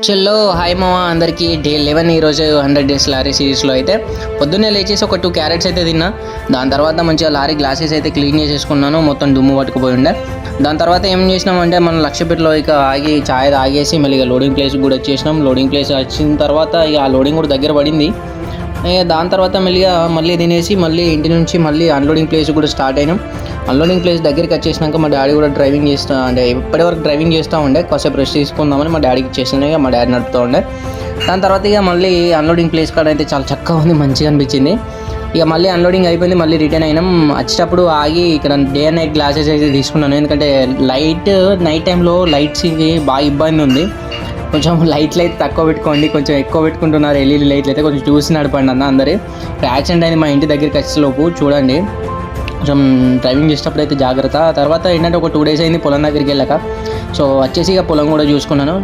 చలో హాయ్ మామ అందరికీ డే 11 ఈరోజు 100 డేస్ లారీ సిరీస్లో అయితే పొద్దున్నే లేచేసి ఒక 2 క్యారెట్స్ అయితే తిన్నా. దాని తర్వాత మంచిగా లారీ గ్లాసెస్ అయితే క్లీన్ చేసేసుకున్నాను, మొత్తం దుమ్ము పట్టుకుపోయి ఉండే. దాని తర్వాత ఏం చేసినామంటే మనం లక్షపేటలో ఇక ఆగి ఛాయ్ తాగేసి మళ్ళీ ఇక లోడింగ్ ప్లేస్ కూడా వచ్చేసినాం. లోడింగ్ ప్లేస్ వచ్చిన తర్వాత ఇక ఆ లోడింగ్ కూడా దగ్గర పడింది. దాని తర్వాత మళ్ళీ తినేసి మళ్ళీ ఇంటి నుంచి మళ్ళీ అన్లోడింగ్ ప్లేస్ కూడా స్టార్ట్ అయినాం. అన్లోడింగ్ ప్లేస్ దగ్గరికి వచ్చేసినాక మా డాడీ కూడా డ్రైవింగ్ చేస్తూ అంటే ఇప్పటివరకు డ్రైవింగ్ చేస్తూ ఉండే. కాసేపు రెస్ట్ తీసుకుందామని మా డాడీకి ఇచ్చేసిన, ఇక మా డాడీ నడుపుతూ ఉండే. దాని తర్వాత ఇక మళ్ళీ అన్లోడింగ్ ప్లేస్ కాడ అయితే చాలా చక్కగా ఉంది, మంచిగా అనిపించింది. ఇక మళ్ళీ అన్లోడింగ్ అయిపోయింది, మళ్ళీ రిటర్న్ అయినాం. వచ్చేటప్పుడు ఆగి ఇక్కడ డే అండ్ నైట్ గ్లాసెస్ అయితే తీసుకున్నాను, ఎందుకంటే నైట్ టైంలో లైట్స్కి బాగా ఇబ్బంది ఉంది. కొంచెం లైట్లు అయితే తక్కువ పెట్టుకోండి, కొంచెం ఎక్కువ పెట్టుకుంటున్నారు ఎల్ఈడి లైట్లు అయితే. కొంచెం చూసి నడపండి అందరూ. యాక్సిడెంట్ అయింది మా ఇంటి దగ్గరికి వచ్చేలోపు, చూడండి కొంచెం డ్రైవింగ్ చేసేటప్పుడు అయితే జాగ్రత్త. తర్వాత ఏంటంటే ఒక 2 డేస్ అయింది పొలం దగ్గరికి వెళ్ళాక. సో వచ్చేసి ఇక పొలం కూడా చూసుకున్నాను.